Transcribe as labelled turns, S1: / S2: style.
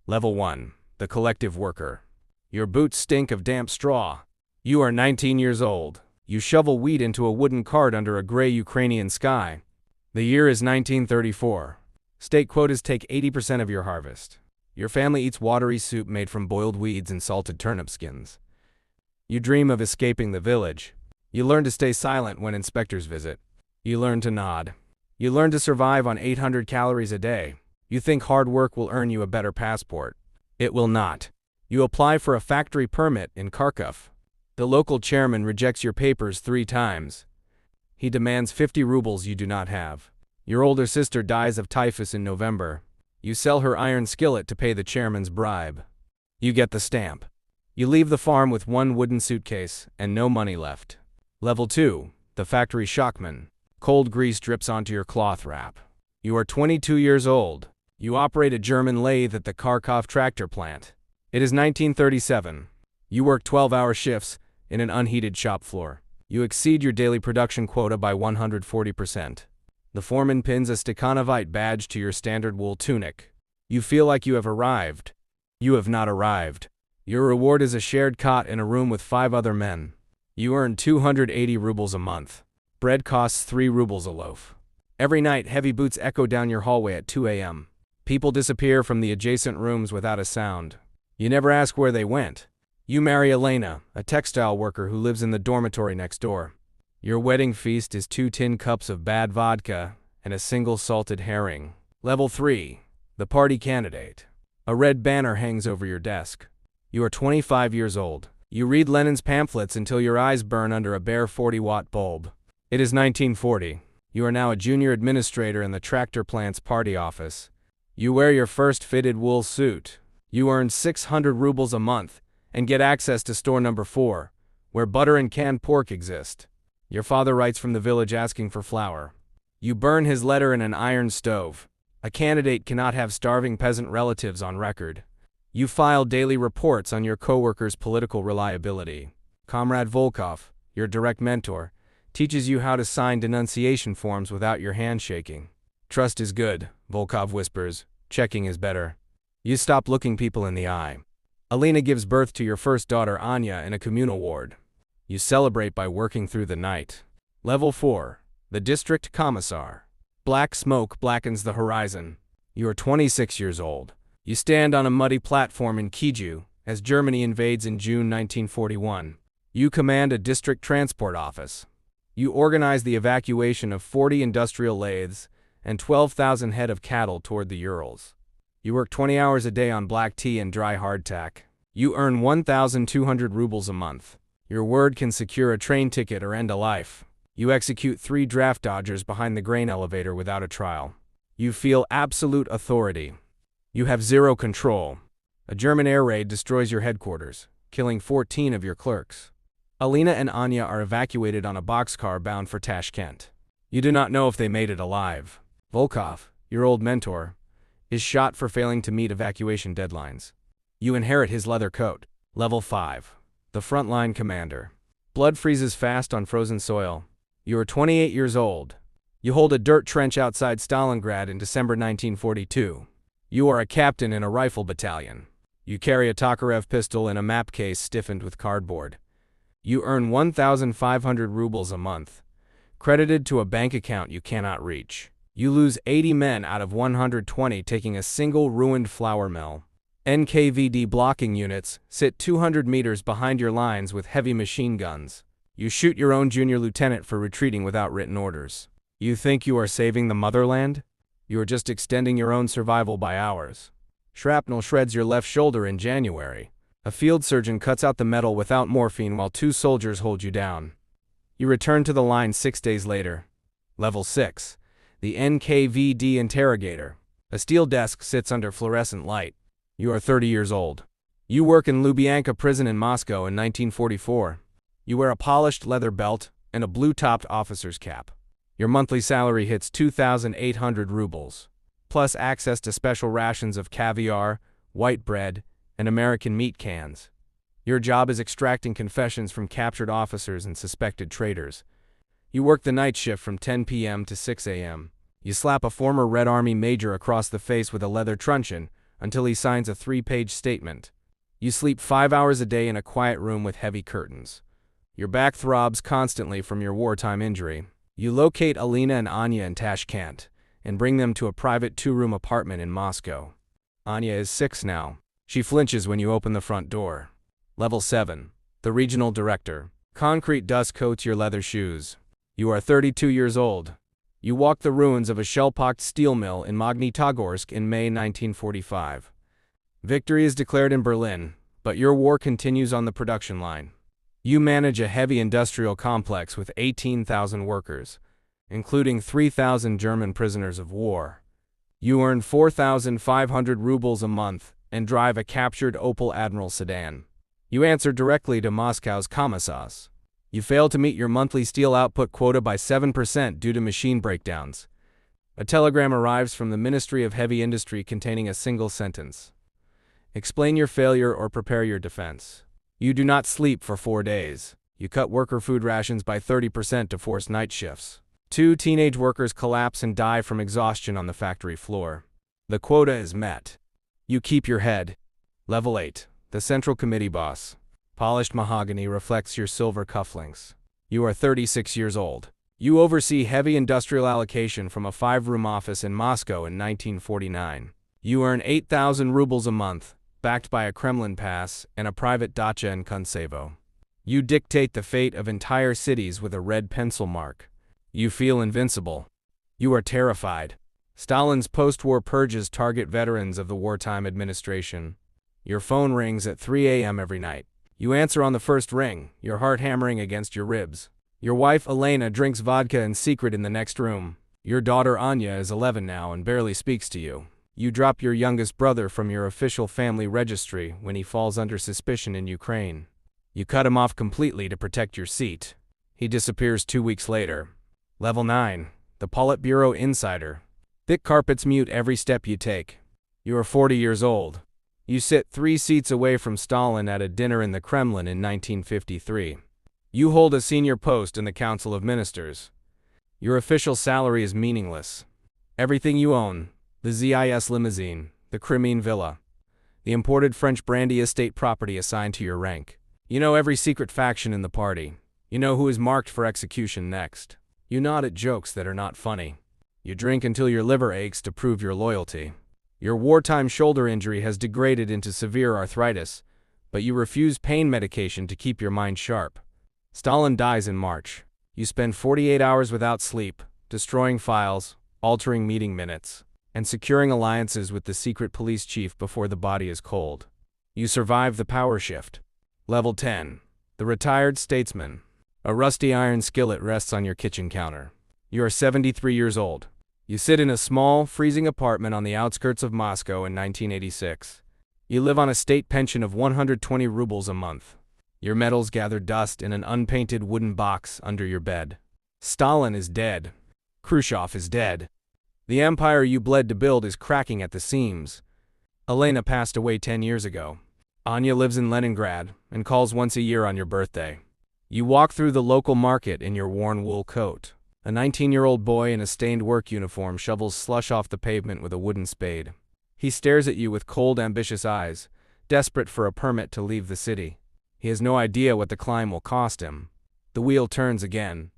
S1: Level 1. The Collective Worker. Your boots stink of damp straw. You are 19 years old. You shovel wheat into a wooden cart under a gray Ukrainian sky. The year is 1934. State quotas take 80% of your harvest. Your family eats watery soup made from boiled weeds and salted turnip skins. You dream of escaping the village. You learn to stay silent when inspectors visit. You learn to nod. You learn to survive on 800 calories a day. You think hard work will earn you a better passport. It will not. You apply for a factory permit in Kharkov. The local chairman rejects your papers 3 times. He demands 50 rubles you do not have. Your older sister dies of typhus in November. You sell her iron skillet to pay the chairman's bribe. You get the stamp. You leave the farm with 1 wooden suitcase and no money left. Level 2. The Factory Shockman. Cold grease drips onto your cloth wrap. You are 22 years old. You operate a German lathe at the Kharkov tractor plant. It is 1937. You work 12-hour shifts in an unheated shop floor. You exceed your daily production quota by 140%. The foreman pins a Stakhanovite badge to your standard wool tunic. You feel like you have arrived. You have not arrived. Your reward is a shared cot in a room with 5 other men. You earn 280 rubles a month. Bread costs 3 rubles a loaf. Every night, heavy boots echo down your hallway at 2 a.m. People disappear from the adjacent rooms without a sound. You never ask where they went. You marry Elena, a textile worker who lives in the dormitory next door. Your wedding feast is 2 tin cups of bad vodka and a single salted herring. Level 3. The Party Candidate. A red banner hangs over your desk. You are 25 years old. You read Lenin's pamphlets until your eyes burn under a bare 40-watt bulb. It is 1940. You are now a junior administrator in the tractor plant's party office. You wear your first fitted wool suit. You earn 600 rubles a month and get access to store number 4, where butter and canned pork exist. Your father writes from the village asking for flour. You burn his letter in an iron stove. A candidate cannot have starving peasant relatives on record. You file daily reports on your co-workers' political reliability. Comrade Volkov, your direct mentor, teaches you how to sign denunciation forms without your hand shaking. Trust is good, Volkov whispers. Checking is better. You stop looking people in the eye. Alina gives birth to your first daughter Anya in a communal ward. You celebrate by working through the night. Level 4. The District Commissar. Black smoke blackens the horizon. You are 26 years old. You stand on a muddy platform in Kiju as Germany invades in June 1941. You command a district transport office. You organize the evacuation of 40 industrial lathes and 12,000 head of cattle toward the Urals. You work 20 hours a day on black tea and dry hardtack. You earn 1,200 rubles a month. Your word can secure a train ticket or end a life. You execute 3 draft dodgers behind the grain elevator without a trial. You feel absolute authority. You have 0 control. A German air raid destroys your headquarters, killing 14 of your clerks. Alina and Anya are evacuated on a boxcar bound for Tashkent. You do not know if they made it alive. Volkov, your old mentor, is shot for failing to meet evacuation deadlines. You inherit his leather coat. Level 5. The Frontline Commander. Blood freezes fast on frozen soil. You are 28 years old. You hold a dirt trench outside Stalingrad in December 1942. You are a captain in a rifle battalion. You carry a Tokarev pistol in a map case stiffened with cardboard. You earn 1,500 rubles a month, credited to a bank account you cannot reach. You lose 80 men out of 120 taking a single ruined flour mill. NKVD blocking units sit 200 meters behind your lines with heavy machine guns. You shoot your own junior lieutenant for retreating without written orders. You think you are saving the motherland? You are just extending your own survival by hours. Shrapnel shreds your left shoulder in January. A field surgeon cuts out the metal without morphine while 2 soldiers hold you down. You return to the line 6 days later. Level 6. The NKVD Interrogator. A steel desk sits under fluorescent light. You are 30 years old. You work in Lubyanka prison in Moscow in 1944. You wear a polished leather belt and a blue-topped officer's cap. Your monthly salary hits 2,800 rubles, plus access to special rations of caviar, white bread, and American meat cans. Your job is extracting confessions from captured officers and suspected traitors. You work the night shift from 10 p.m. to 6 a.m. You slap a former Red Army major across the face with a leather truncheon, until he signs a 3-page statement. You sleep 5 hours a day in a quiet room with heavy curtains. Your back throbs constantly from your wartime injury. You locate Alina and Anya in Tashkent and bring them to a private 2-room apartment in Moscow. Anya is 6 now. She flinches when you open the front door. Level 7. The Regional Director. Concrete dust coats your leather shoes. You are 32 years old. You walk the ruins of a shell-pocked steel mill in Magnitogorsk in May 1945. Victory is declared in Berlin, but your war continues on the production line. You manage a heavy industrial complex with 18,000 workers, including 3,000 German prisoners of war. You earn 4,500 rubles a month and drive a captured Opel Admiral sedan. You answer directly to Moscow's Commissars. You fail to meet your monthly steel output quota by 7% due to machine breakdowns. A telegram arrives from the Ministry of Heavy Industry containing a single sentence. Explain your failure or prepare your defense. You do not sleep for 4 days. You cut worker food rations by 30% to force night shifts. 2 teenage workers collapse and die from exhaustion on the factory floor. The quota is met. You keep your head. Level 8. The Central Committee Boss. Polished mahogany reflects your silver cufflinks. You are 36 years old. You oversee heavy industrial allocation from a 5-room office in Moscow in 1949. You earn 8,000 rubles a month, backed by a Kremlin pass and a private dacha in Kuntsevo. You dictate the fate of entire cities with a red pencil mark. You feel invincible. You are terrified. Stalin's post-war purges target veterans of the wartime administration. Your phone rings at 3 a.m. every night. You answer on the first ring, your heart hammering against your ribs. Your wife Elena drinks vodka in secret in the next room. Your daughter Anya is 11 now and barely speaks to you. You drop your youngest brother from your official family registry when he falls under suspicion in Ukraine. You cut him off completely to protect your seat. He disappears 2 weeks later. Level 9. The Politburo Insider. Thick carpets mute every step you take. You are 40 years old. You sit 3 seats away from Stalin at a dinner in the Kremlin in 1953. You hold a senior post in the Council of Ministers. Your official salary is meaningless. Everything you own, the ZIS limousine, the Crimean villa, the imported French brandy estate property assigned to your rank. You know every secret faction in the party. You know who is marked for execution next. You nod at jokes that are not funny. You drink until your liver aches to prove your loyalty. Your wartime shoulder injury has degraded into severe arthritis, but you refuse pain medication to keep your mind sharp. Stalin dies in March. You spend 48 hours without sleep, destroying files, altering meeting minutes, and securing alliances with the secret police chief before the body is cold. You survive the power shift. Level 10. The Retired Statesman. A rusty iron skillet rests on your kitchen counter. You are 73 years old. You sit in a small, freezing apartment on the outskirts of Moscow in 1986. You live on a state pension of 120 rubles a month. Your medals gather dust in an unpainted wooden box under your bed. Stalin is dead. Khrushchev is dead. The empire you bled to build is cracking at the seams. Elena passed away 10 years ago. Anya lives in Leningrad and calls once a year on your birthday. You walk through the local market in your worn wool coat. A 19-year-old boy in a stained work uniform shovels slush off the pavement with a wooden spade. He stares at you with cold, ambitious eyes, desperate for a permit to leave the city. He has no idea what the climb will cost him. The wheel turns again.